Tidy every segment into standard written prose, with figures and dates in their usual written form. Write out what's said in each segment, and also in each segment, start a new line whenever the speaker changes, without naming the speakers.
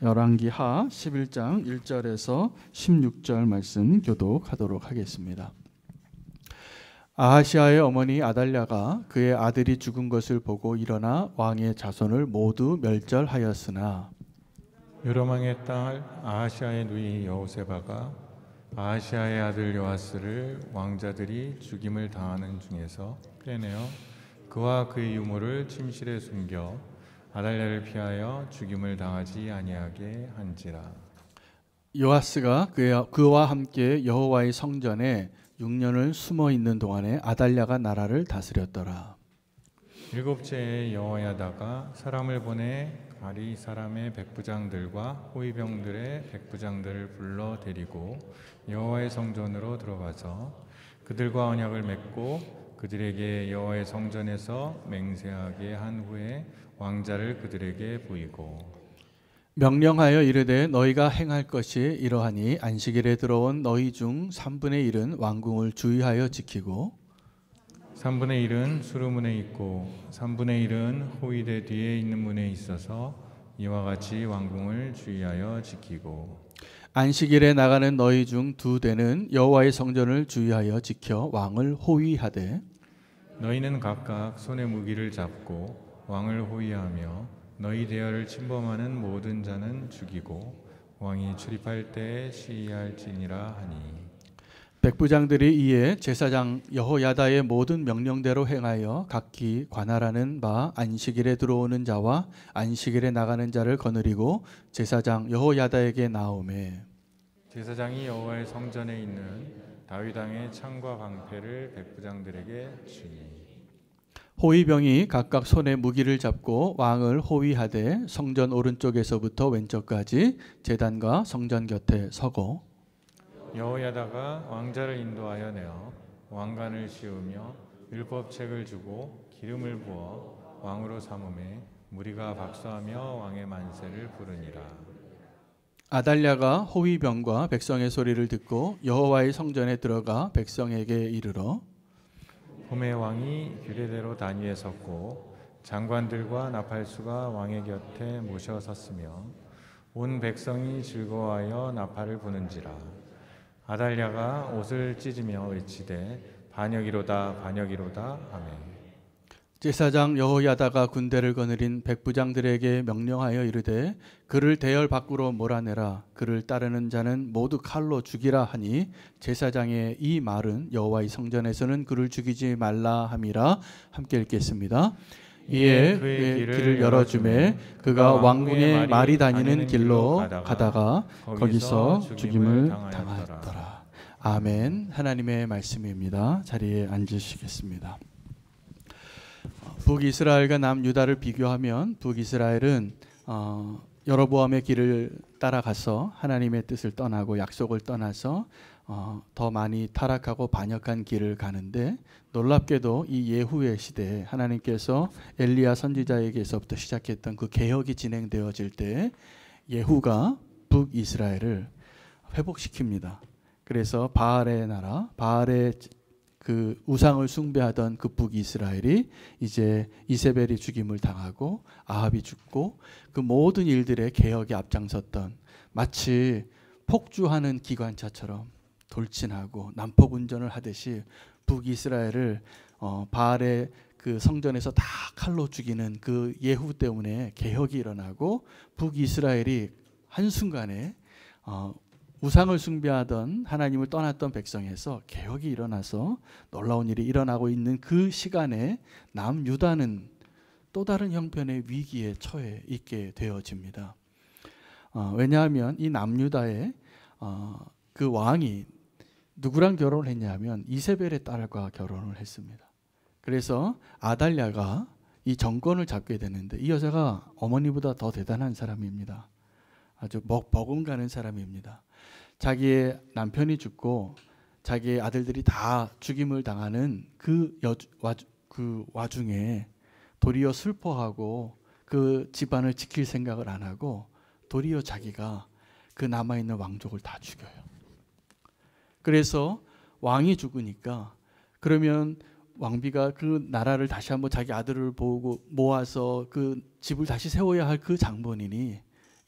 열왕기하 11장 1절에서 16절 말씀 교독하도록 하겠습니다. 아하시아의 어머니 아달랴가 그의 아들이 죽은 것을 보고 일어나 왕의 자손을 모두 멸절하였으나
요로망의 딸 아하시아의 누이 여호세바가 아하시아의 아들 요아스를 왕자들이 죽임을 당하는 중에서 빼내어 그와 그의 유모를 침실에 숨겨 아달랴를 피하여 죽임을 당하지 아니하게 한지라.
요아스가 그와 함께 여호와의 성전에 6년을 숨어 있는 동안에 아달랴가 나라를 다스렸더라.
일곱째에 여호야다가 사람을 보내 가리 사람의 백부장들과 호위병들의 백부장들을 불러 데리고 여호와의 성전으로 들어가서 그들과 언약을 맺고 그들에게 여호와의 성전에서 맹세하게 한 후에 왕자를 그들에게 보이고
명령하여 이르되 너희가 행할 것이 이러하니 안식일에 들어온 너희 중 3분의 1은 왕궁을 주의하여 지키고
3분의 1은 수루문에 있고 3분의 1은 호위대 뒤에 있는 문에 있어서 이와 같이 왕궁을 주의하여 지키고
안식일에 나가는 너희 중 2대는 여호와의 성전을 주의하여 지켜 왕을 호위하되
너희는 각각 손에 무기를 잡고 왕을 호위하며 너희 대열을 침범하는 모든 자는 죽이고 왕이 출입할 때에 시위할지니라 하니
백부장들이 이에 제사장 여호야다의 모든 명령대로 행하여 각기 관할하는 바 안식일에 들어오는 자와 안식일에 나가는 자를 거느리고 제사장 여호야다에게 나오매
제사장이 여호와의 성전에 있는 다윗 왕의 창과 방패를 백부장들에게 주니
호위병이 각각 손에 무기를 잡고 왕을 호위하되 성전 오른쪽에서부터 왼쪽까지 제단과 성전 곁에 서고
여호야다가 왕자를 인도하여 내어 왕관을 씌우며 율법책을 주고 기름을 부어 왕으로 삼음에 무리가 박수하며 왕의 만세를 부르니라.
아달랴가 호위병과 백성의 소리를 듣고 여호와의 성전에 들어가 백성에게 이르러
봄에 왕이 규례대로 단위에 섰고 장관들과 나팔수가 왕의 곁에 모셔 섰으며 온 백성이 즐거워하여 나팔을 부는지라. 아달랴가 옷을 찢으며 외치되 반역이로다 반역이로다 하매
제사장 여호야다가 군대를 거느린 백부장들에게 명령하여 이르되 그를 대열 밖으로 몰아내라 그를 따르는 자는 모두 칼로 죽이라 하니 제사장의 이 말은 여호와의 성전에서는 그를 죽이지 말라 함이라. 함께 읽겠습니다. 이에 그의 길을 열어주매 그가 왕궁의 말이 다니는 길로 가다가 거기서 죽임을 당하였더라. 아멘. 하나님의 말씀입니다. 자리에 앉으시겠습니다. 북이스라엘과 남유다를 비교하면 북이스라엘은 여로보암의 길을 따라가서 하나님의 뜻을 떠나고 약속을 떠나서 더 많이 타락하고 반역한 길을 가는데 놀랍게도 이 예후의 시대에 하나님께서 엘리야 선지자에게서부터 시작했던 그 개혁이 진행되어질 때 예후가 북이스라엘을 회복시킵니다. 그래서 바알의 나라, 바알의 그 우상을 숭배하던 그 북이스라엘이 이제 이세벨이 죽임을 당하고 아합이 죽고 그 모든 일들의 개혁에 앞장섰던 마치 폭주하는 기관차처럼 돌진하고 난폭 운전을 하듯이 북이스라엘을 바알의 그 성전에서 다 칼로 죽이는 그 예후 때문에 개혁이 일어나고 북이스라엘이 한순간에 우상을 숭배하던 하나님을 떠났던 백성에서 개혁이 일어나서 놀라운 일이 일어나고 있는 그 시간에 남유다는 또 다른 형편의 위기에 처해 있게 되어집니다. 왜냐하면 이 남유다의 그 왕이 누구랑 결혼을 했냐면 이세벨의 딸과 결혼을 했습니다. 그래서 아달랴가 이 정권을 잡게 되는데 이 여자가 어머니보다 더 대단한 사람입니다. 아주 버금가는 사람입니다. 자기의 남편이 죽고 자기의 아들들이 다 죽임을 당하는 그 와중에 도리어 슬퍼하고 그 집안을 지킬 생각을 안 하고 도리어 자기가 그 남아있는 왕족을 다 죽여요. 그래서 왕이 죽으니까 그러면 왕비가 그 나라를 다시 한번 자기 아들을 보고 모아서 그 집을 다시 세워야 할 그 장본인이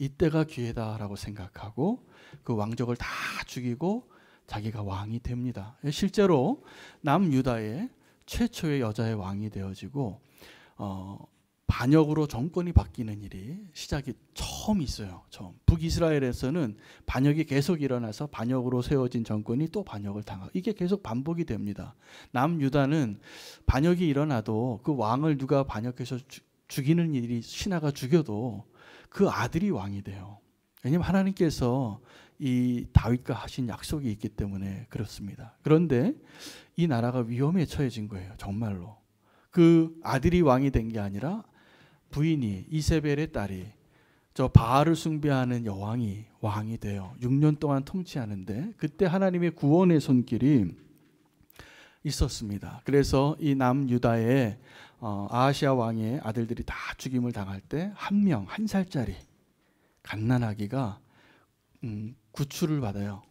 이때가 기회다라고 생각하고 그 왕족을 다 죽이고 자기가 왕이 됩니다. 실제로 남유다의 최초의 여자의 왕이 되어지고 반역으로 정권이 바뀌는 일이 시작이 처음 있어요. 처음. 북이스라엘에서는 반역이 계속 일어나서 반역으로 세워진 정권이 또 반역을 당하고 이게 계속 반복이 됩니다. 남유다는 반역이 일어나도 그 왕을 누가 반역해서 죽이는 일이 신하가 죽여도 그 아들이 왕이 돼요. 왜냐하면 하나님께서 이 다윗과 하신 약속이 있기 때문에 그렇습니다. 그런데 이 나라가 위험에 처해진 거예요. 정말로. 그 아들이 왕이 된 게 아니라 부인이 이세벨의 딸이 저 바알을 숭배하는 여왕이 왕이 돼요. 6년 동안 통치하는데 그때 하나님의 구원의 손길이 있었습니다. 그래서 이 남유다의 아하시아 왕의 아들들이 다 죽임을 당할 때 한 명, 한 살짜리 갓난아기가 구출을 받아요.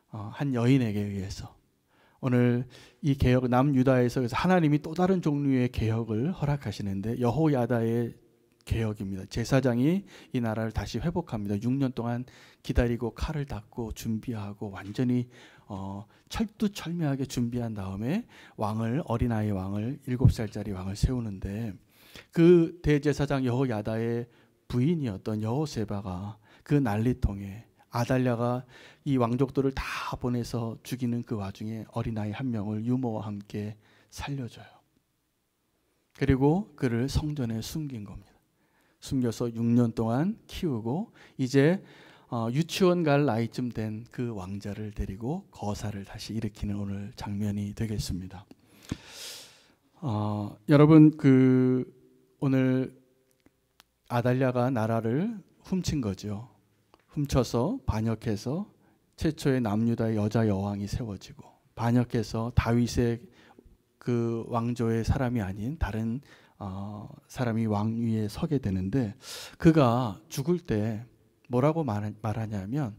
한 여인에게 의해서. 오늘 이 개혁 남유다에서 그래서 하나님이 또 다른 종류의 개혁을 허락하시는데 여호야다의 개혁입니다. 제사장이 이 나라를 다시 회복합니다. 6년 동안 기다리고 칼을 닦고 준비하고 완전히 철두철미하게 준비한 다음에 왕을 어린아이 왕을 7살짜리 왕을 세우는데 그 대제사장 여호야다의 부인이었던 여호세바가 그 난리통에 아달랴가 이 왕족들을 다 보내서 죽이는 그 와중에 어린아이 한 명을 유모와 함께 살려줘요. 그리고 그를 성전에 숨긴 겁니다. 숨겨서 6년 동안 키우고 이제 유치원 갈 나이쯤 된 그 왕자를 데리고 거사를 다시 일으키는 오늘 장면이 되겠습니다. 여러분 오늘 아달랴가 나라를 훔친 거죠. 훔쳐서 반역해서 최초의 남유다의 여자 여왕이 세워지고 반역해서 다윗의 그 왕조의 사람이 아닌 다른 사람이 왕 위에 서게 되는데 그가 죽을 때 뭐라고 말하냐면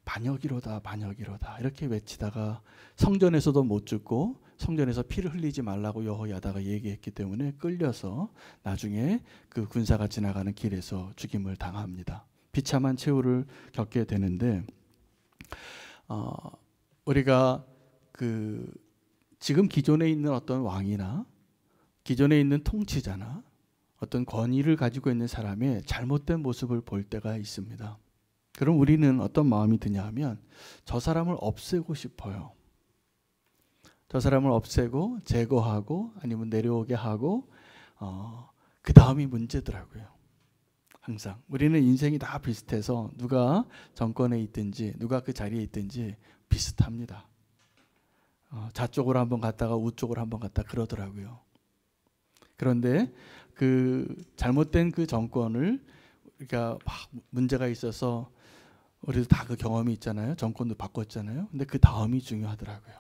반역이로다 반역이로다 이렇게 외치다가 성전에서도 못 죽고 성전에서 피를 흘리지 말라고 여호야다가 얘기했기 때문에 끌려서 나중에 그 군사가 지나가는 길에서 죽임을 당합니다. 비참한 최후를 겪게 되는데 우리가 지금 기존에 있는 어떤 왕이나 기존에 있는 통치자나 어떤 권위를 가지고 있는 사람의 잘못된 모습을 볼 때가 있습니다. 그럼 우리는 어떤 마음이 드냐 하면 저 사람을 없애고 싶어요. 저 사람을 없애고 제거하고 아니면 내려오게 하고 그 다음이 문제더라고요. 항상 우리는 인생이 다 비슷해서 누가 정권에 있든지 누가 그 자리에 있든지 비슷합니다. 좌쪽으로 한번 갔다가 우쪽으로 한번 갔다 그러더라고요. 그런데 그 잘못된 그 정권을 우리가 막 문제가 있어서 우리도 다 그 경험이 있잖아요. 정권도 바꿨잖아요. 근데 그 다음이 중요하더라고요.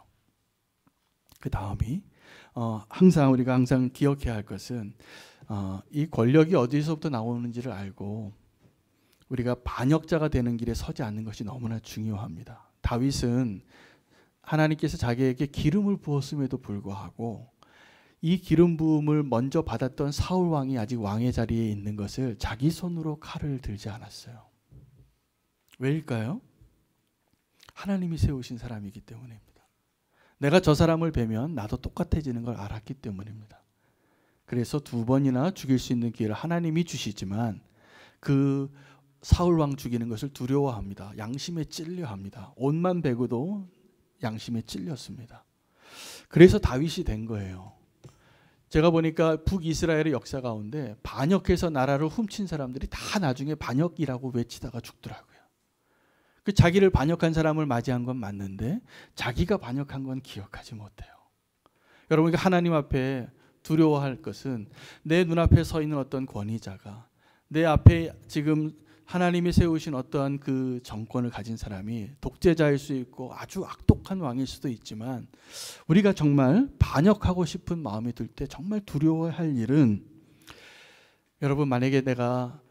그 다음이 우리가 항상 기억해야 할 것은 이 권력이 어디서부터 나오는지를 알고 우리가 반역자가 되는 길에 서지 않는 것이 너무나 중요합니다. 다윗은 하나님께서 자기에게 기름을 부었음에도 불구하고 이 기름 부음을 먼저 받았던 사울 왕이 아직 왕의 자리에 있는 것을 자기 손으로 칼을 들지 않았어요. 왜일까요? 하나님이 세우신 사람이기 때문입니다. 내가 저 사람을 뵈면 나도 똑같아지는 걸 알았기 때문입니다. 그래서 2번이나 죽일 수 있는 기회를 하나님이 주시지만 그 사울 왕 죽이는 것을 두려워합니다. 양심에 찔려합니다. 옷만 베고도 양심에 찔렸습니다. 그래서 다윗이 된 거예요. 제가 보니까 북이스라엘의 역사 가운데 반역해서 나라를 훔친 사람들이 다 나중에 반역이라고 외치다가 죽더라고요. 그 자기를 반역한 사람을 맞이한 건 맞는데 자기가 반역한 건 기억하지 못해요. 여러분, 하나님 앞에 두려워할 것은 내 눈앞에 서 있는 어떤 권위자가 내 앞에 지금 하나님이 세우신 어떠한 그 정권을 가진 사람이 독재자일 수 있고 아주 악독한 왕일 수도 있지만 우리가 정말 반역하고 싶은 마음이 들 때 정말 두려워할 일은 여러분, 만약에 내가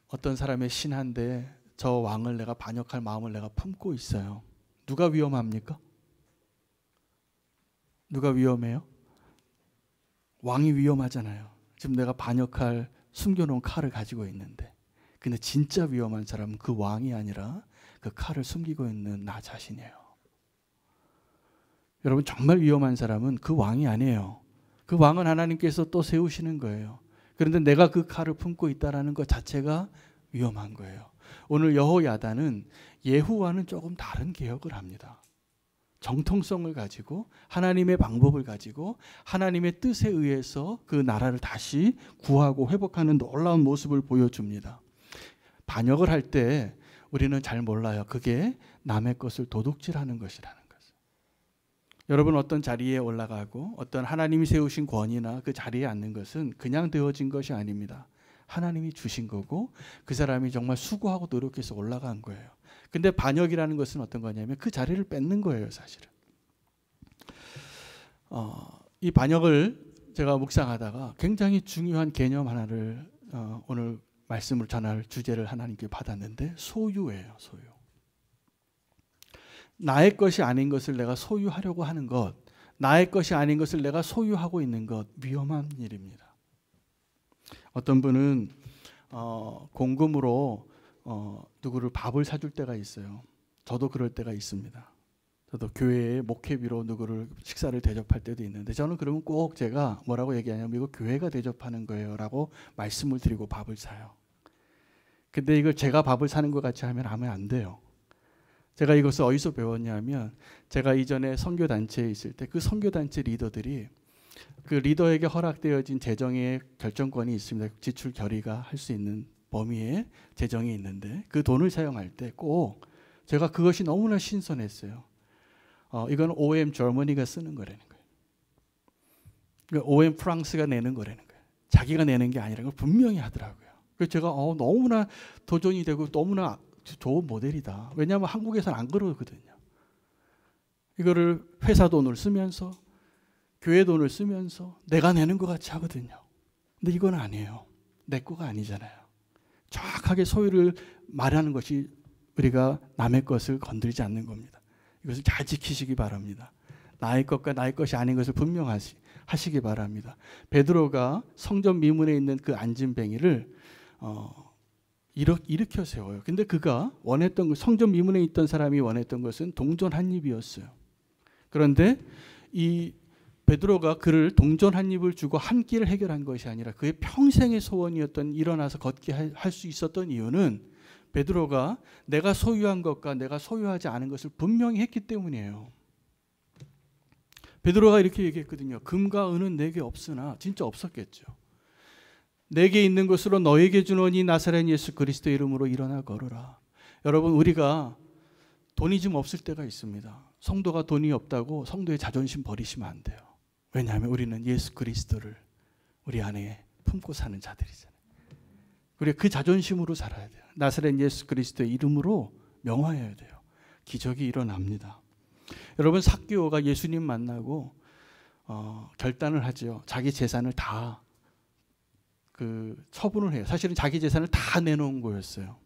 어떤 사람의 신하인데 저 왕을 내가 반역할 마음을 내가 품고 있어요. 누가 위험합니까? 누가 위험해요? 왕이 위험하잖아요. 지금 내가 반역할 숨겨놓은 칼을 가지고 있는데 근데 진짜 위험한 사람은 그 왕이 아니라 그 칼을 숨기고 있는 나 자신이에요. 여러분, 정말 위험한 사람은 그 왕이 아니에요. 그 왕은 하나님께서 또 세우시는 거예요. 그런데 내가 그 칼을 품고 있다는 것 자체가 위험한 거예요. 오늘 여호야다는 예후와는 조금 다른 개혁을 합니다. 정통성을 가지고 하나님의 방법을 가지고 하나님의 뜻에 의해서 그 나라를 다시 구하고 회복하는 놀라운 모습을 보여줍니다. 반역을 할 때 우리는 잘 몰라요. 그게 남의 것을 도둑질하는 것이라는 것을. 여러분, 어떤 자리에 올라가고 어떤 하나님이 세우신 권위나 그 자리에 앉는 것은 그냥 되어진 것이 아닙니다. 하나님이 주신 거고 그 사람이 정말 수고하고 노력해서 올라간 거예요. 근데 반역이라는 것은 어떤 거냐면 그 자리를 뺏는 거예요, 사실은. 이 반역을 제가 묵상하다가 굉장히 중요한 개념 하나를 오늘 말씀을 전할 주제를 하나님께 받았는데, 소유예요. 소유. 나의 것이 아닌 것을 내가 소유하려고 하는 것, 나의 것이 아닌 것을 내가 소유하고 있는 것, 위험한 일입니다. 어떤 분은 공금으로 누구를 밥을 사줄 때가 있어요. 저도 그럴 때가 있습니다. 저도 교회에 목회비로 누구를 식사를 대접할 때도 있는데, 저는 그러면 꼭 제가 뭐라고 얘기하냐면 이거 교회가 대접하는 거예요 라고 말씀을 드리고 밥을 사요. 근데 이걸 제가 밥을 사는 것 같이 하면 안 돼요. 제가 이것을 어디서 배웠냐면, 제가 이전에 선교단체에 있을 때 그 선교단체 리더들이 그 리더에게 허락되어진 재정의 결정권이 있습니다. 지출 결의가 할 수 있는 범위의 재정이 있는데, 그 돈을 사용할 때 꼭 제가 그것이 너무나 신선했어요. 이건 OM Germany가 쓰는 거라는 거예요. 그러니까 OM 프랑스가 내는 거라는 거예요. 자기가 내는 게 아니라는 걸 분명히 하더라고요. 그래서 제가 너무나 도전이 되고 너무나 좋은 모델이다. 왜냐하면 한국에서는 안 그러거든요. 이거를 회사 돈을 쓰면서 교회 돈을 쓰면서 내가 내는 것 같이 하거든요. 근데 이건 아니에요. 내 거가 아니잖아요. 정확하게 소유를 말하는 것이 우리가 남의 것을 건드리지 않는 겁니다. 이것을 잘 지키시기 바랍니다. 나의 것과 나의 것이 아닌 것을 분명하시기 바랍니다. 베드로가 성전 미문에 있는 그 안진뱅이를 일으켜 세워요. 근데 그가 원했던 성전 미문에 있던 사람이 원했던 것은 동전 한 입이었어요. 그런데 이 베드로가 그를 동전 한 입을 주고 한 끼를 해결한 것이 아니라 그의 평생의 소원이었던 일어나서 걷게 할 수 있었던 이유는 베드로가 내가 소유한 것과 내가 소유하지 않은 것을 분명히 했기 때문이에요. 베드로가 이렇게 얘기했거든요. 금과 은은 내게 없으나, 진짜 없었겠죠. 내게 있는 것으로 너에게 주노니 나사렛 예수 그리스도의 이름으로 일어나 걸어라. 여러분, 우리가 돈이 좀 없을 때가 있습니다. 성도가 돈이 없다고 성도의 자존심 버리시면 안 돼요. 왜냐하면 우리는 예수 그리스도를 우리 안에 품고 사는 자들이잖아요. 우리가 그 자존심으로 살아야 돼요. 나사렛 예수 그리스도의 이름으로 명화해야 돼요. 기적이 일어납니다. 여러분, 삭개오가 예수님 만나고 결단을 하죠. 자기 재산을 다 처분을 해요. 사실은 자기 재산을 다 내놓은 거였어요.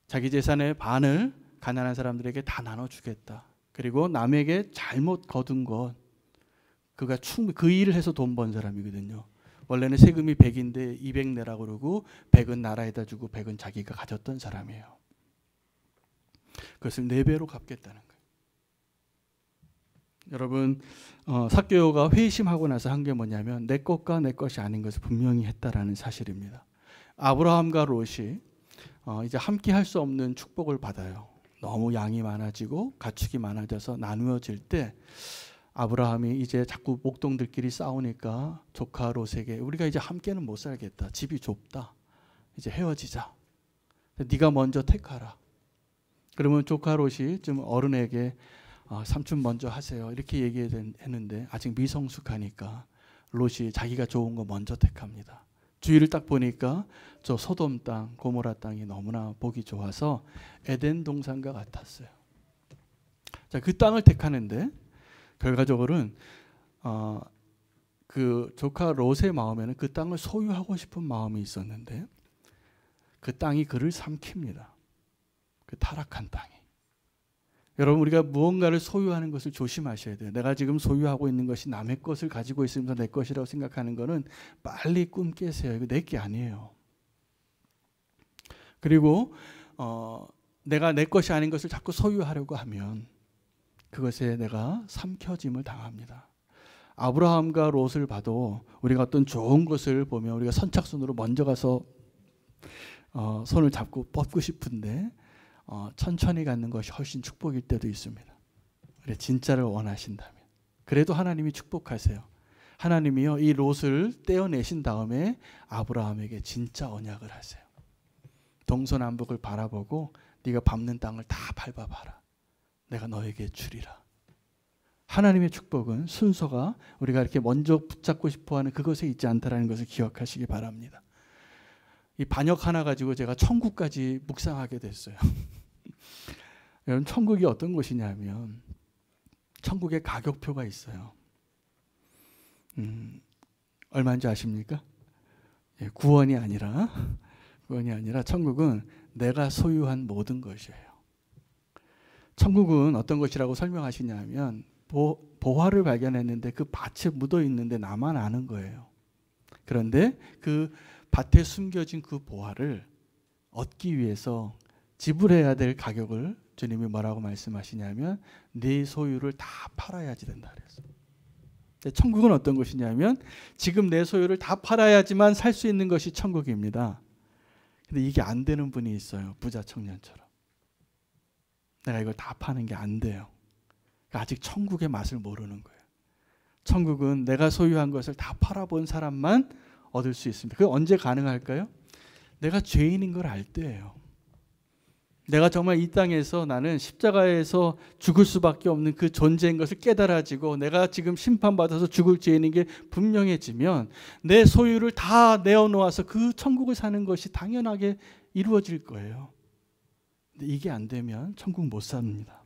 자기 재산의 반을 가난한 사람들에게 다 나눠주겠다. 그리고 남에게 잘못 거둔 것, 그가 그 일을 해서 돈 번 사람이거든요. 원래는 세금이 100인데 200 내라고 그러고 100은 나라에다 주고 100은 자기가 가졌던 사람이에요. 그것을 4배로 갚겠다는 거예요. 여러분, 삭개오가 회심하고 나서 한 게 뭐냐면 내 것과 내 것이 아닌 것을 분명히 했다라는 사실입니다. 아브라함과 롯이 이제 함께 할 수 없는 축복을 받아요. 너무 양이 많아지고 가축이 많아져서 나누어질 때 아브라함이 이제 자꾸 목동들끼리 싸우니까 조카 롯에게 우리가 이제 함께는 못 살겠다. 집이 좁다. 이제 헤어지자. 네가 먼저 택하라. 그러면 조카 롯이 좀 어른에게 삼촌 먼저 하세요. 이렇게 얘기했는데 아직 미성숙하니까 롯이 자기가 좋은 거 먼저 택합니다. 주위를 딱 보니까 저 소돔 땅, 고모라 땅이 너무나 보기 좋아서 에덴 동산과 같았어요. 자, 그 땅을 택하는데 결과적으로는 그 조카 롯의 마음에는 그 땅을 소유하고 싶은 마음이 있었는데 그 땅이 그를 삼킵니다. 그 타락한 땅이. 여러분, 우리가 무언가를 소유하는 것을 조심하셔야 돼요. 내가 지금 소유하고 있는 것이 남의 것을 가지고 있으면서 내 것이라고 생각하는 것은 빨리 꿈 깨세요. 이거 내 게 아니에요. 그리고 내가 내 것이 아닌 것을 자꾸 소유하려고 하면 그것에 내가 삼켜짐을 당합니다. 아브라함과 롯을 봐도 우리가 어떤 좋은 것을 보면 우리가 선착순으로 먼저 가서 손을 잡고 뻗고 싶은데 천천히 갖는 것이 훨씬 축복일 때도 있습니다. 그래, 진짜를 원하신다면. 그래도 하나님이 축복하세요. 하나님이요, 이 롯을 떼어내신 다음에 아브라함에게 진짜 언약을 하세요. 동서남북을 바라보고 네가 밟는 땅을 다 밟아봐라. 내가 너에게 주리라. 하나님의 축복은 순서가 우리가 이렇게 먼저 붙잡고 싶어하는 그것에 있지 않다라는 것을 기억하시기 바랍니다. 이 반역 하나 가지고 제가 천국까지 묵상하게 됐어요. 여러분, 천국이 어떤 곳이냐면 천국에 가격표가 있어요. 얼마인지 아십니까? 예, 구원이 아니라 천국은 내가 소유한 모든 것이에요. 천국은 어떤 것이라고 설명하시냐면 보화를 발견했는데 그 밭에 묻어 있는데 나만 아는 거예요. 그런데 그 밭에 숨겨진 그 보화를 얻기 위해서 지불해야 될 가격을 주님이 뭐라고 말씀하시냐면 네 소유를 다 팔아야지 된다 그랬어요. 천국은 어떤 것이냐면 지금 내 소유를 다 팔아야지만 살 수 있는 것이 천국입니다. 근데 이게 안 되는 분이 있어요. 부자 청년처럼. 내가 이걸 다 파는 게 안 돼요. 아직 천국의 맛을 모르는 거예요. 천국은 내가 소유한 것을 다 팔아본 사람만 얻을 수 있습니다. 그게 언제 가능할까요? 내가 죄인인 걸 알 때예요. 내가 정말 이 땅에서 나는 십자가에서 죽을 수밖에 없는 그 존재인 것을 깨달아지고 내가 지금 심판받아서 죽을 죄인인 게 분명해지면 내 소유를 다 내어놓아서 그 천국을 사는 것이 당연하게 이루어질 거예요. 근데 이게 안 되면 천국 못 삽니다.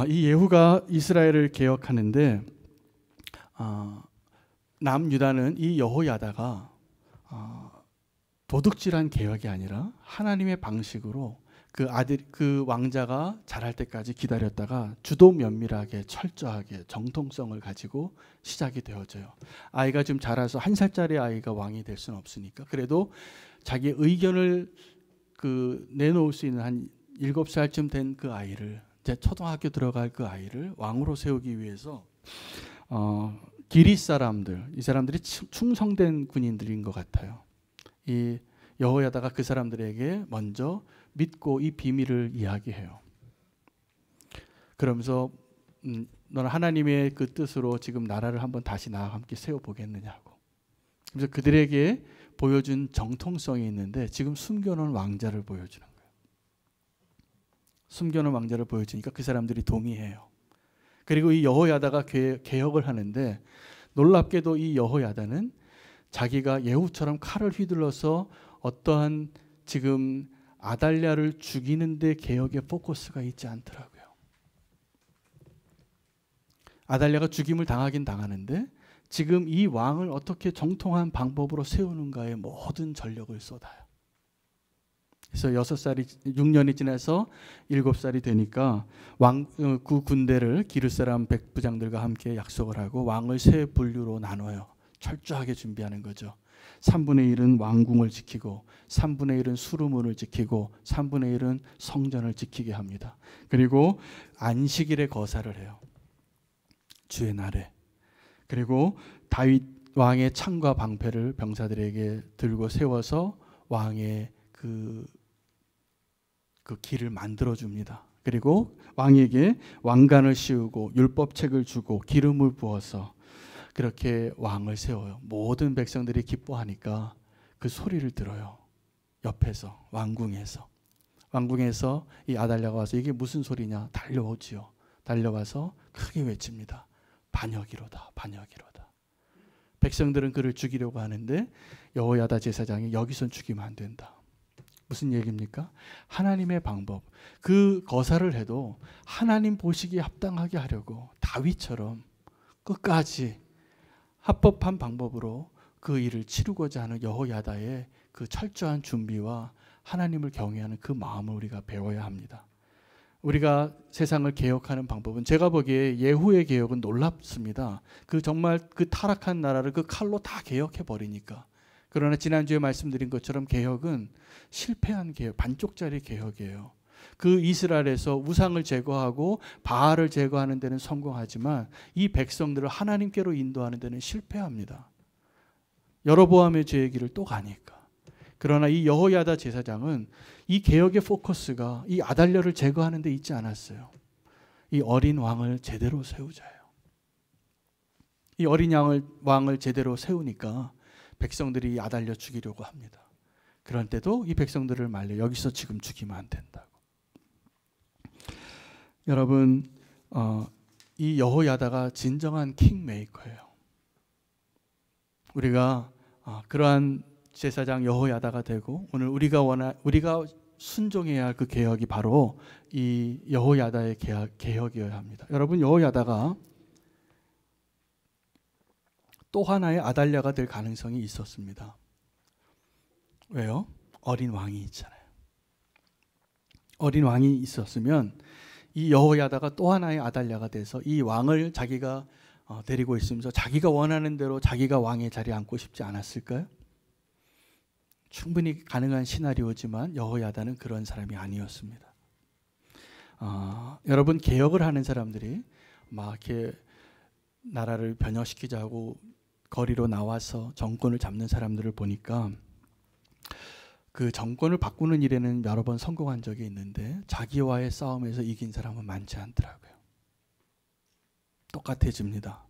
이 예후가 이스라엘을 개혁하는데 남유다는 이 여호야다가 도둑질한 개혁이 아니라 하나님의 방식으로 그 왕자가 자랄 때까지 기다렸다가 주도 면밀하게 철저하게 정통성을 가지고 시작이 되어져요. 아이가 좀 자라서 1살짜리 아이가 왕이 될 수는 없으니까 그래도 자기 의견을 내놓을 수 있는 한 7살쯤 된 그 아이를, 이제 초등학교 들어갈 그 아이를 왕으로 세우기 위해서 기릿 사람들, 이 사람들이 충성된 군인들인 것 같아요. 이 여호야다가 그 사람들에게 먼저 믿고 이 비밀을 이야기해요. 그러면서 너는 하나님의 그 뜻으로 지금 나라를 한번 다시 나와 함께 세워보겠느냐고. 그래서 그들에게 보여준 정통성이 있는데 지금 숨겨놓은 왕자를 보여주는 거예요. 숨겨놓은 왕자를 보여주니까 그 사람들이 동의해요. 그리고 이 여호야다가 개혁을 하는데 놀랍게도 이 여호야다는 자기가 예후처럼 칼을 휘둘러서 어떠한 지금 아달랴를 죽이는 데 개혁의 포커스가 있지 않더라고요. 아달랴가 죽임을 당하긴 당하는데 지금 이 왕을 어떻게 정통한 방법으로 세우는가에 모든 전력을 쏟아요. 그래서 6년이 지나서 7살이 되니까 그 군대를 기르 사람 백부장들과 함께 약속을 하고 왕을 세 분류로 나눠요. 철저하게 준비하는 거죠. 3분의 1은 왕궁을 지키고 3분의 1은 수르문을 지키고 3분의 1은 성전을 지키게 합니다. 그리고 안식일에 거사를 해요. 주의 날에. 그리고 다윗 왕의 창과 방패를 병사들에게 들고 세워서 왕의 그 길을 만들어 줍니다. 그리고 왕에게 왕관을 씌우고 율법책을 주고 기름을 부어서 그렇게 왕을 세워요. 모든 백성들이 기뻐하니까 그 소리를 들어요. 옆에서 왕궁에서 이 아달랴가 와서 이게 무슨 소리냐 달려오지요. 달려와서 크게 외칩니다. 반역이로다, 반역이로다. 백성들은 그를 죽이려고 하는데 여호야다 제사장이 여기선 죽이면 안 된다. 무슨 얘기입니까? 하나님의 방법. 그 거사를 해도 하나님 보시기에 합당하게 하려고 다윗처럼 끝까지 합법한 방법으로 그 일을 치르고자 하는 여호야다의 그 철저한 준비와 하나님을 경외하는 그 마음을 우리가 배워야 합니다. 우리가 세상을 개혁하는 방법은 제가 보기에 예후의 개혁은 놀랍습니다. 정말 그 타락한 나라를 그 칼로 다 개혁해 버리니까 그러나 지난주에 말씀드린 것처럼 개혁은 실패한 개혁, 반쪽짜리 개혁이에요. 그 이스라엘에서 우상을 제거하고 바알을 제거하는 데는 성공하지만 이 백성들을 하나님께로 인도하는 데는 실패합니다. 여로보암의 죄의 길을 또 가니까. 그러나 이 여호야다 제사장은 이 개혁의 포커스가 이 아달랴를 제거하는 데 있지 않았어요. 이 어린 왕을 제대로 세우자요. 이 어린 왕을 제대로 세우니까 백성들이 이 아달랴 죽이려고 합니다. 그런 때도 이 백성들을 말려 여기서 지금 죽이면 안 된다고. 여러분, 이 여호야다가 진정한 킹메이커예요. 우리가 그러한 제사장 여호야다가 되고 오늘 우리가 순종해야 할 그 개혁이 바로 이 여호야다의 개혁이어야 합니다. 여러분, 여호야다가 또 하나의 아달랴가 될 가능성이 있었습니다. 왜요? 어린 왕이 있잖아요. 어린 왕이 있었으면 이 여호야다가 또 하나의 아달랴가 돼서 이 왕을 자기가 데리고 있으면서 자기가 원하는 대로 자기가 왕의 자리에 앉고 싶지 않았을까요? 충분히 가능한 시나리오지만 여호야다는 그런 사람이 아니었습니다. 여러분, 개혁을 하는 사람들이 막 이렇게 나라를 변혁시키자고 거리로 나와서 정권을 잡는 사람들을 보니까 그 정권을 바꾸는 일에는 여러 번 성공한 적이 있는데 자기와의 싸움에서 이긴 사람은 많지 않더라고요. 똑같아집니다.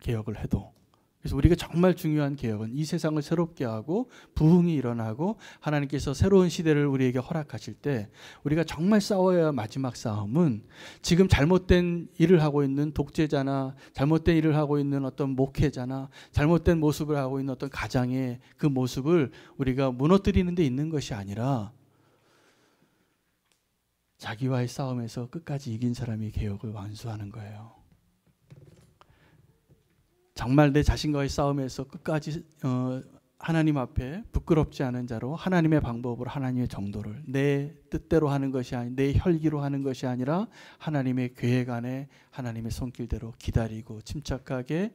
개혁을 해도. 그래서 우리가 정말 중요한 개혁은 이 세상을 새롭게 하고 부흥이 일어나고 하나님께서 새로운 시대를 우리에게 허락하실 때 우리가 정말 싸워야 할 마지막 싸움은 지금 잘못된 일을 하고 있는 독재자나 잘못된 일을 하고 있는 어떤 목회자나 잘못된 모습을 하고 있는 어떤 가장의 그 모습을 우리가 무너뜨리는 데 있는 것이 아니라 자기와의 싸움에서 끝까지 이긴 사람이 개혁을 완수하는 거예요. 정말 내 자신과의 싸움에서 끝까지 하나님 앞에 부끄럽지 않은 자로 하나님의 방법으로 하나님의 정도를 내 뜻대로 하는 것이 아니 내 혈기로 하는 것이 아니라 하나님의 계획 안에 하나님의 손길대로 기다리고 침착하게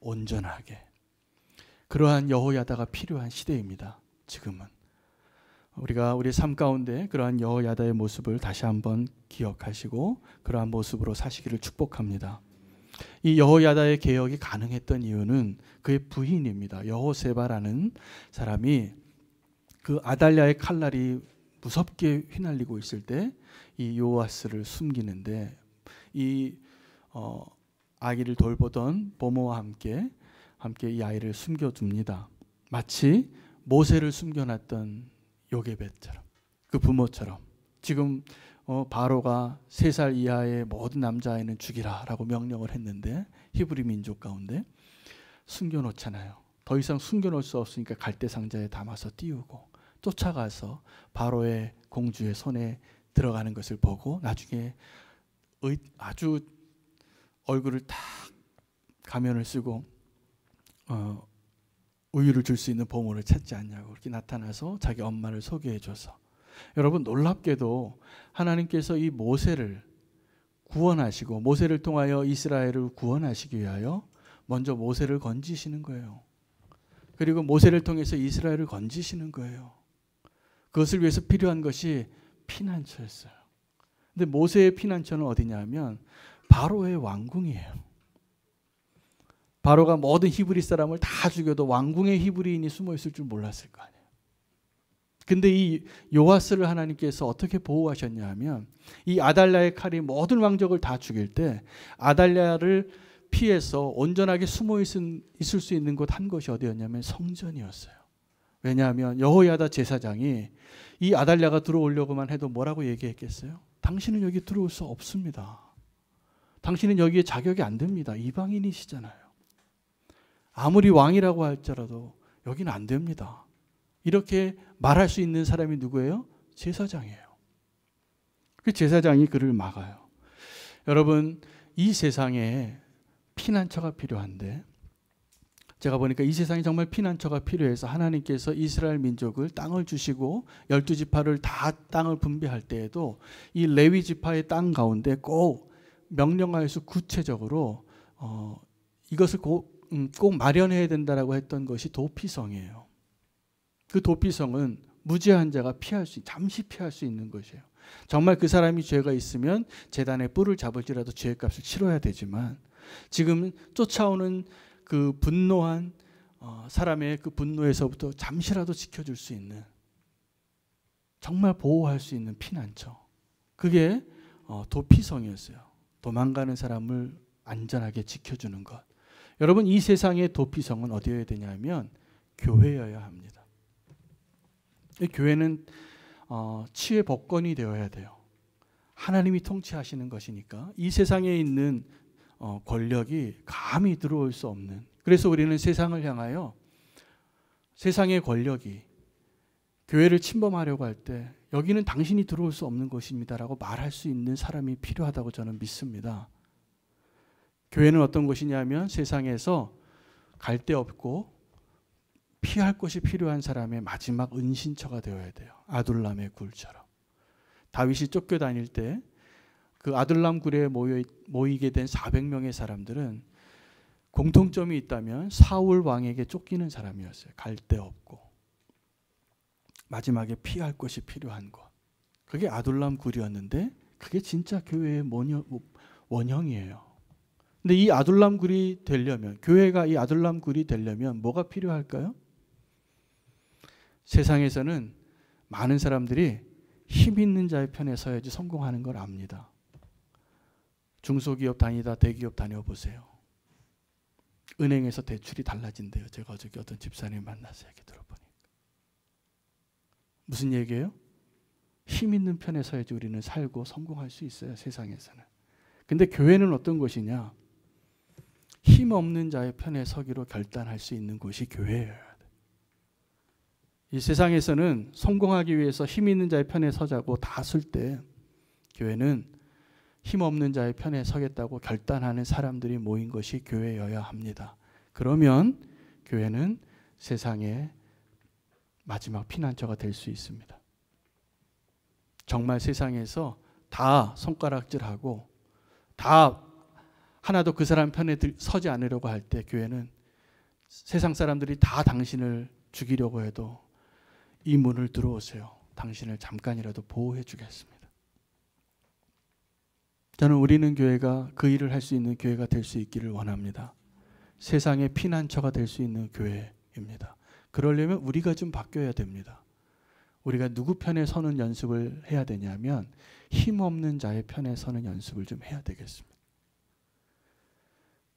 온전하게 그러한 여호야다가 필요한 시대입니다. 지금은 우리가 우리 삶 가운데 그러한 여호야다의 모습을 다시 한번 기억하시고 그러한 모습으로 사시기를 축복합니다. 이 여호야다의 개혁이 가능했던 이유는 그의 부인입니다. 여호세바라는 사람이 그 아달랴의 칼날이 무섭게 휘날리고 있을 때 이 요아스를 숨기는데 이 아기를 돌보던 보모와 함께 이 아이를 숨겨둡니다. 마치 모세를 숨겨놨던 요게벳처럼 그 부모처럼 지금 바로가 3살 이하의 모든 남자아이는 죽이라라고 명령을 했는데 히브리 민족 가운데 숨겨놓잖아요. 더 이상 숨겨놓을 수 없으니까 갈대상자에 담아서 띄우고 쫓아가서 바로의 공주의 손에 들어가는 것을 보고 나중에 아주 얼굴을 탁 가면을 쓰고 우유를 줄 수 있는 보모를 찾지 않냐고 그렇게 나타나서 자기 엄마를 소개해줘서 여러분 놀랍게도 하나님께서 이 모세를 구원하시고 모세를 통하여 이스라엘을 구원하시기 위하여 먼저 모세를 건지시는 거예요. 그리고 모세를 통해서 이스라엘을 건지시는 거예요. 그것을 위해서 필요한 것이 피난처였어요. 근데 모세의 피난처는 어디냐면 바로의 왕궁이에요. 바로가 모든 히브리 사람을 다 죽여도 왕궁의 히브리인이 숨어 있을 줄 몰랐을 거 아니에요. 근데 이 요아스를 하나님께서 어떻게 보호하셨냐 하면 이 아달랴의 칼이 모든 왕족을 다 죽일 때 아달랴를 피해서 온전하게 숨어 있을 수 있는 곳 한 곳이 어디였냐면 성전이었어요. 왜냐하면 여호야다 제사장이 이 아달랴가 들어오려고만 해도 뭐라고 얘기했겠어요? 당신은 여기 들어올 수 없습니다. 당신은 여기에 자격이 안 됩니다. 이방인이시잖아요. 아무리 왕이라고 할지라도 여기는 안 됩니다. 이렇게 말할 수 있는 사람이 누구예요? 제사장이에요. 그 제사장이 그를 막아요. 여러분, 이 세상에 피난처가 필요한데 제가 보니까 이 세상에 정말 피난처가 필요해서 하나님께서 이스라엘 민족을 땅을 주시고 12지파를 다 땅을 분배할 때에도 이 레위 지파의 땅 가운데 꼭 명령하여서 구체적으로 이것을 꼭 마련해야 된다라고 했던 것이 도피성이에요. 그 도피성은 무죄한 자가 잠시 피할 수 있는 것이에요. 정말 그 사람이 죄가 있으면 제단에 뿔을 잡을지라도 죄값을 치러야 되지만 지금 쫓아오는 그 분노한 사람의 그 분노에서부터 잠시라도 지켜줄 수 있는, 정말 보호할 수 있는 피난처, 그게 도피성이었어요. 도망가는 사람을 안전하게 지켜주는 것. 여러분, 이 세상의 도피성은 어디여야 되냐면 교회여야 합니다. 이 교회는 치유의 복권이 되어야 돼요. 하나님이 통치하시는 것이니까 이 세상에 있는 권력이 감히 들어올 수 없는, 그래서 우리는 세상을 향하여 세상의 권력이 교회를 침범하려고 할 때 여기는 당신이 들어올 수 없는 곳입니다라고 말할 수 있는 사람이 필요하다고 저는 믿습니다. 교회는 어떤 곳이냐면 세상에서 갈 데 없고 피할 곳이 필요한 사람의 마지막 은신처가 되어야 돼요. 아둘람의 굴처럼. 다윗이 쫓겨다닐 때 그 아둘람 굴에 모이게 된 400명의 사람들은 공통점이 있다면 사울 왕에게 쫓기는 사람이었어요. 갈 데 없고 마지막에 피할 곳이 필요한 곳. 그게 아둘람 굴이었는데 그게 진짜 교회의 원형이에요. 근데 이 아둘람 굴이 되려면, 교회가 이 아둘람 굴이 되려면 뭐가 필요할까요? 세상에서는 많은 사람들이 힘 있는 자의 편에 서야지 성공하는 걸 압니다. 중소기업 다니다 대기업 다녀보세요. 은행에서 대출이 달라진대요. 제가 어저께 어떤 집사님 만나서 얘기 들어보니까. 무슨 얘기예요? 힘 있는 편에 서야지 우리는 살고 성공할 수 있어요. 세상에서는. 근데 교회는 어떤 곳이냐? 힘 없는 자의 편에 서기로 결단할 수 있는 곳이 교회예요. 이 세상에서는 성공하기 위해서 힘 있는 자의 편에 서자고 다 쓸 때, 교회는 힘 없는 자의 편에 서겠다고 결단하는 사람들이 모인 것이 교회여야 합니다. 그러면 교회는 세상의 마지막 피난처가 될 수 있습니다. 정말 세상에서 다 손가락질하고 다 하나도 그 사람 편에 서지 않으려고 할 때 교회는 세상 사람들이 다 당신을 죽이려고 해도 이 문을 들어오세요. 당신을 잠깐이라도 보호해 주겠습니다. 저는 우리는 교회가 그 일을 할 수 있는 교회가 될 수 있기를 원합니다. 세상의 피난처가 될 수 있는 교회입니다. 그러려면 우리가 좀 바뀌어야 됩니다. 우리가 누구 편에 서는 연습을 해야 되냐면 힘없는 자의 편에 서는 연습을 좀 해야 되겠습니다.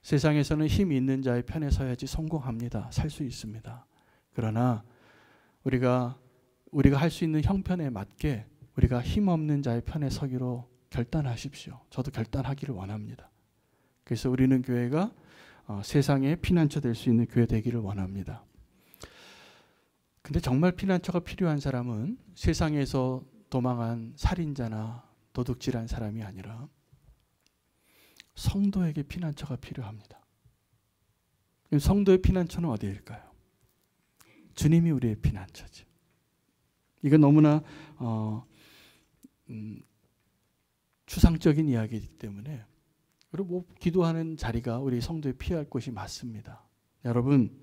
세상에서는 힘이 있는 자의 편에 서야지 성공합니다. 살 수 있습니다. 그러나 우리가 할 수 있는 형편에 맞게 우리가 힘없는 자의 편에 서기로 결단하십시오. 저도 결단하기를 원합니다. 그래서 우리는 교회가 세상에 피난처 될 수 있는 교회 되기를 원합니다. 근데 정말 피난처가 필요한 사람은 세상에서 도망한 살인자나 도둑질한 사람이 아니라 성도에게 피난처가 필요합니다. 성도의 피난처는 어디일까요? 주님이 우리의 피난처죠. 이건 너무나 추상적인 이야기이기 때문에, 그리고 기도하는 자리가 우리 성도의 피할 곳이 맞습니다. 여러분,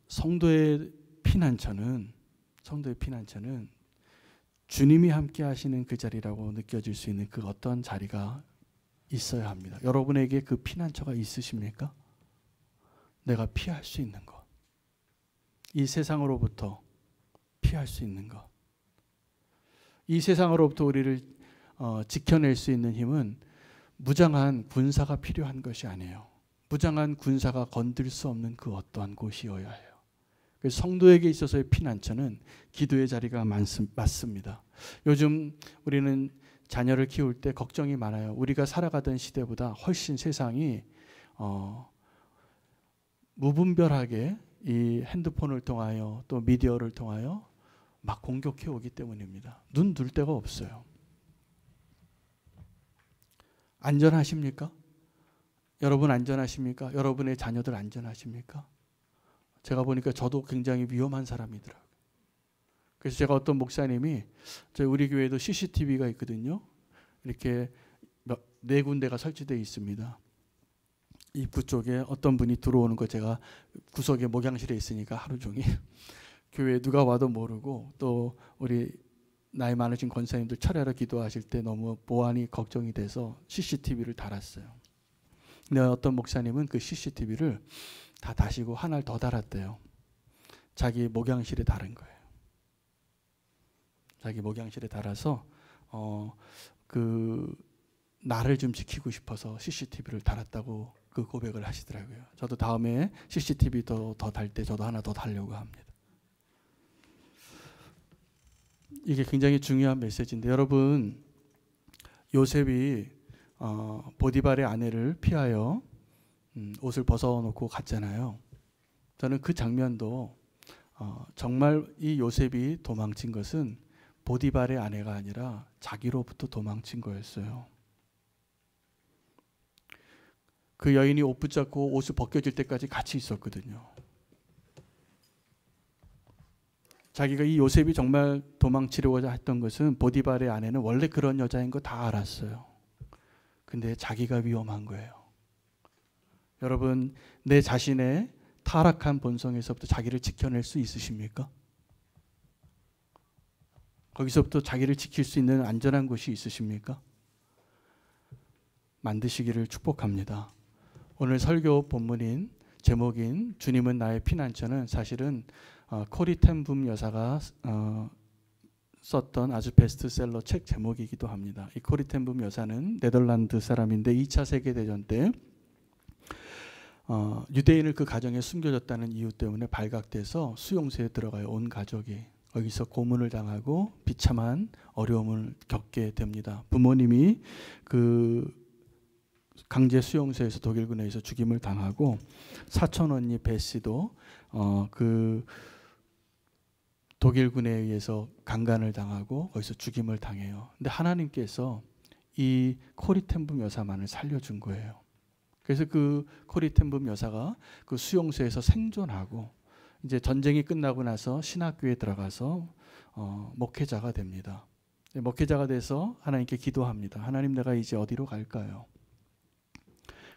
성도의 피난처는 주님이 함께 하시는 그 자리라고 느껴질 수 있는 그 어떤 자리가 있어야 합니다. 여러분에게 그 피난처가 있으십니까? 내가 피할 수 있는 것, 이 세상으로부터 피할 수 있는 것, 이 세상으로부터 우리를 지켜낼 수 있는 힘은 무장한 군사가 필요한 것이 아니에요. 무장한 군사가 건들 수 없는 그 어떠한 곳이어야 해요. 그래서 성도에게 있어서의 피난처는 기도의 자리가 맞습니다. 요즘 우리는 자녀를 키울 때 걱정이 많아요. 우리가 살아가던 시대보다 훨씬 세상이 무분별하게 이 핸드폰을 통하여 또 미디어를 통하여 막 공격해 오기 때문입니다. 눈 둘 데가 없어요. 안전하십니까? 여러분 안전하십니까? 여러분의 자녀들 안전하십니까? 제가 보니까 저도 굉장히 위험한 사람이더라고요. 그래서 제가 어떤 목사님이, 우리 교회에도 CCTV가 있거든요. 이렇게 4군데가 설치되어 있습니다. 입구 쪽에 어떤 분이 들어오는 거 제가 구석에 목양실에 있으니까 하루 종일 교회에 누가 와도 모르고 또 우리 나이 많으신 권사님들 철야로 기도하실 때 너무 보안이 걱정이 돼서 CCTV를 달았어요. 근데 어떤 목사님은 그 CCTV를 다 다시고 하나를 더 달았대요. 자기 목양실에 달은 거예요. 자기 목양실에 달아서 그 나를 좀 지키고 싶어서 CCTV를 달았다고 그 고백을 하시더라고요. 저도 다음에 CCTV 더 달 때 저도 하나 더 달려고 합니다. 이게 굉장히 중요한 메시지인데 여러분, 요셉이 보디발의 아내를 피하여 옷을 벗어놓고 갔잖아요. 저는 그 장면도 정말 이 요셉이 도망친 것은 보디발의 아내가 아니라 자기로부터 도망친 거였어요. 그 여인이 옷 붙잡고 옷이 벗겨질 때까지 같이 있었거든요. 자기가 이 요셉이 정말 도망치려고 했던 것은 보디발의 아내는 원래 그런 여자인 거 다 알았어요. 근데 자기가 위험한 거예요. 여러분, 내 자신의 타락한 본성에서부터 자기를 지켜낼 수 있으십니까? 거기서부터 자기를 지킬 수 있는 안전한 곳이 있으십니까? 만드시기를 축복합니다. 오늘 설교 본문인 제목인 주님은 나의 피난처는 사실은 코리 텐붐 여사가 썼던 아주 베스트셀러 책 제목이기도 합니다. 이 코리 텐붐 여사는 네덜란드 사람인데 2차 세계대전 때 유대인을 그 가정에 숨겨졌다는 이유 때문에 발각돼서 수용소에 들어가요. 온 가족이. 거기서 고문을 당하고 비참한 어려움을 겪게 됩니다. 부모님이 그 강제 수용소에서 독일군에서 죽임을 당하고 사촌 언니 베시도 그 독일군에 의해서 강간을 당하고 거기서 죽임을 당해요. 근데 하나님께서 이 코리 텐붐 여사만을 살려준 거예요. 그래서 그 코리 텐붐 여사가 그 수용소에서 생존하고 이제 전쟁이 끝나고 나서 신학교에 들어가서 목회자가 됩니다. 목회자가 돼서 하나님께 기도합니다. 하나님, 내가 이제 어디로 갈까요?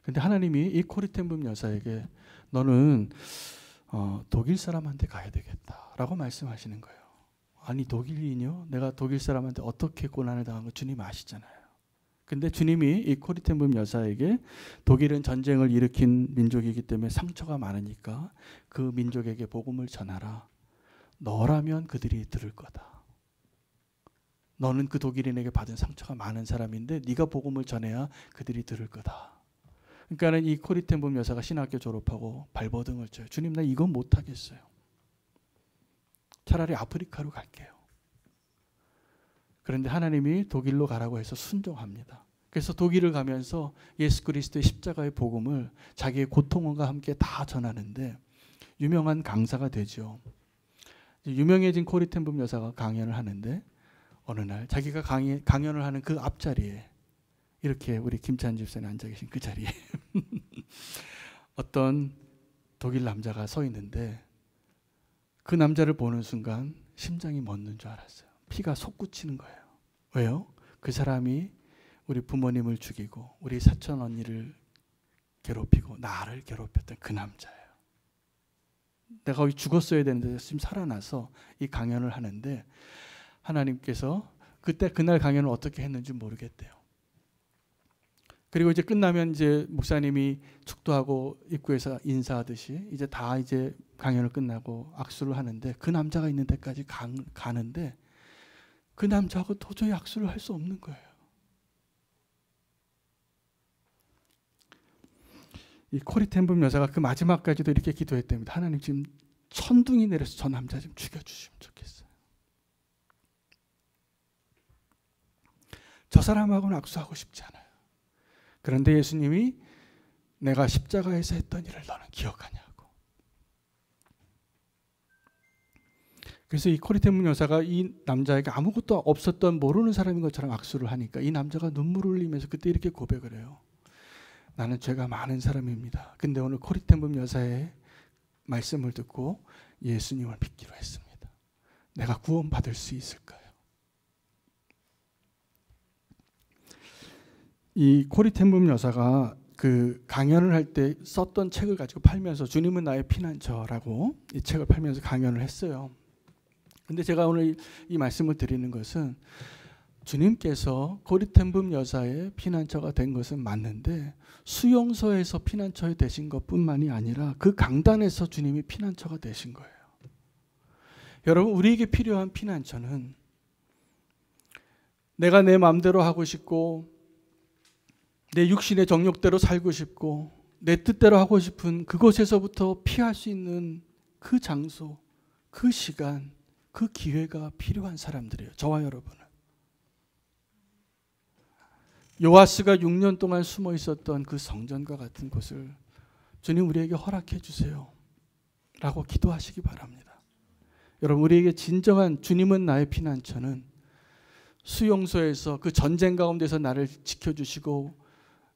근데 하나님이 이 코리 텐붐 여사에게 너는 독일 사람한테 가야 되겠다라고 말씀하시는 거예요. 아니, 독일인이요? 내가 독일 사람한테 어떻게 고난을 당한 거 주님 아시잖아요. 근데 주님이 이 코리 텐붐 여사에게 독일은 전쟁을 일으킨 민족이기 때문에 상처가 많으니까 그 민족에게 복음을 전하라. 너라면 그들이 들을 거다. 너는 그 독일인에게 받은 상처가 많은 사람인데 네가 복음을 전해야 그들이 들을 거다. 그러니까는 이 코리 텐붐 여사가 신학교 졸업하고 발버둥을 쳐요. 주님, 나 이건 못하겠어요. 차라리 아프리카로 갈게요. 그런데 하나님이 독일로 가라고 해서 순종합니다. 그래서 독일을 가면서 예수 그리스도의 십자가의 복음을 자기의 고통과 함께 다 전하는데 유명한 강사가 되죠. 유명해진 코리 텐붐 여사가 강연을 하는데 어느 날 자기가 강연을 하는 그 앞자리에 이렇게 우리 김찬 집사님 앉아 계신 그 자리에 어떤 독일 남자가 서 있는데 그 남자를 보는 순간 심장이 멎는 줄 알았어요. 피가 솟구치는 거예요. 왜요? 그 사람이 우리 부모님을 죽이고 우리 사촌 언니를 괴롭히고 나를 괴롭혔던 그 남자예요. 내가 거기 죽었어야 되는데 지금 살아나서 이 강연을 하는데 하나님께서 그날 강연을 어떻게 했는지 모르겠대요. 그리고 이제 끝나면 이제 목사님이 축도하고 입구에서 인사하듯이 이제 다 이제 강연을 끝나고 악수를 하는데 그 남자가 있는 데까지 가는데 그 남자하고 도저히 악수를 할 수 없는 거예요. 이 코리 텐붐 여사가 그 마지막까지도 이렇게 기도했답니다. 하나님, 지금 천둥이 내려서 저 남자 좀 죽여주시면 좋겠어요. 저 사람하고는 악수하고 싶지 않아요. 그런데 예수님이 내가 십자가에서 했던 일을 너는 기억하냐고. 그래서 이 코리 텐붐 여사가 이 남자에게 아무것도 없었던 모르는 사람인 것처럼 악수를 하니까 이 남자가 눈물을 흘리면서 그때 이렇게 고백을 해요. 나는 죄가 많은 사람입니다. 근데 오늘 코리 텐붐 여사의 말씀을 듣고 예수님을 믿기로 했습니다. 내가 구원받을 수 있을까요? 이 코리 텐붐 여사가 그 강연을 할 때 썼던 책을 가지고 팔면서 주님은 나의 피난처라고 이 책을 팔면서 강연을 했어요. 근데 제가 오늘 이 말씀을 드리는 것은 주님께서 고리템분 여사의 피난처가 된 것은 맞는데 수용소에서 피난처에 되신 것뿐만이 아니라 그 강단에서 주님이 피난처가 되신 거예요. 여러분, 우리에게 필요한 피난처는 내가 내 마음대로 하고 싶고 내 육신의 정욕대로 살고 싶고 내 뜻대로 하고 싶은 그곳에서부터 피할 수 있는 그 장소, 그 시간, 그 기회가 필요한 사람들이에요. 저와 여러분은. 요아스가 6년 동안 숨어 있었던 그 성전과 같은 곳을 주님 우리에게 허락해 주세요 라고 기도하시기 바랍니다. 여러분, 우리에게 진정한 주님은 나의 피난처는 수용소에서 그 전쟁 가운데서 나를 지켜주시고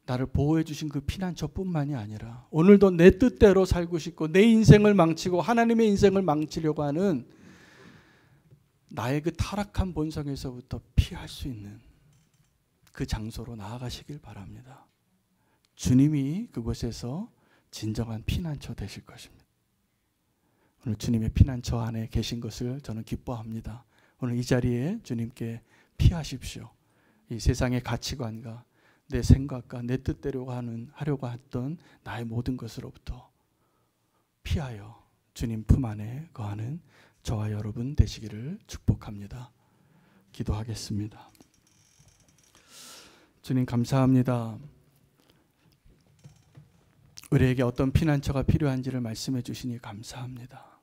나를 보호해 주신 그 피난처뿐만이 아니라 오늘도 내 뜻대로 살고 싶고 내 인생을 망치고 하나님의 인생을 망치려고 하는 나의 그 타락한 본성에서부터 피할 수 있는 그 장소로 나아가시길 바랍니다. 주님이 그곳에서 진정한 피난처 되실 것입니다. 오늘 주님의 피난처 안에 계신 것을 저는 기뻐합니다. 오늘 이 자리에 주님께 피하십시오. 이 세상의 가치관과 내 생각과 내 뜻대로 하려고 했던 나의 모든 것으로부터 피하여 주님 품 안에 거하는 저와 여러분 되시기를 축복합니다. 기도하겠습니다. 주님 감사합니다. 우리에게 어떤 피난처가 필요한지를 말씀해 주시니 감사합니다.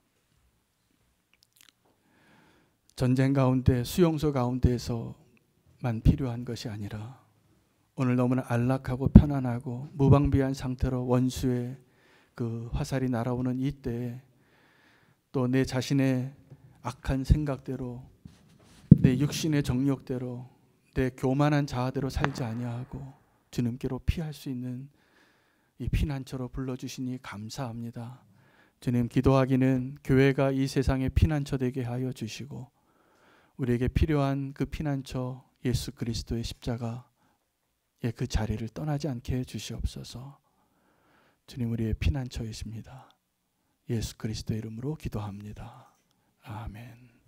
전쟁 가운데 수용소 가운데에서만 필요한 것이 아니라 오늘 너무나 안락하고 편안하고 무방비한 상태로 원수의 그 화살이 날아오는 이때에 또 내 자신의 악한 생각대로 내 육신의 정욕대로 내 교만한 자아대로 살지 아니하고 주님께로 피할 수 있는 이 피난처로 불러주시니 감사합니다. 주님, 기도하기는 교회가 이 세상의 피난처 되게 하여 주시고 우리에게 필요한 그 피난처 예수 그리스도의 십자가의 그 자리를 떠나지 않게 해 주시옵소서. 주님, 우리의 피난처이십니다. 예수 그리스도의 이름으로 기도합니다. 아멘.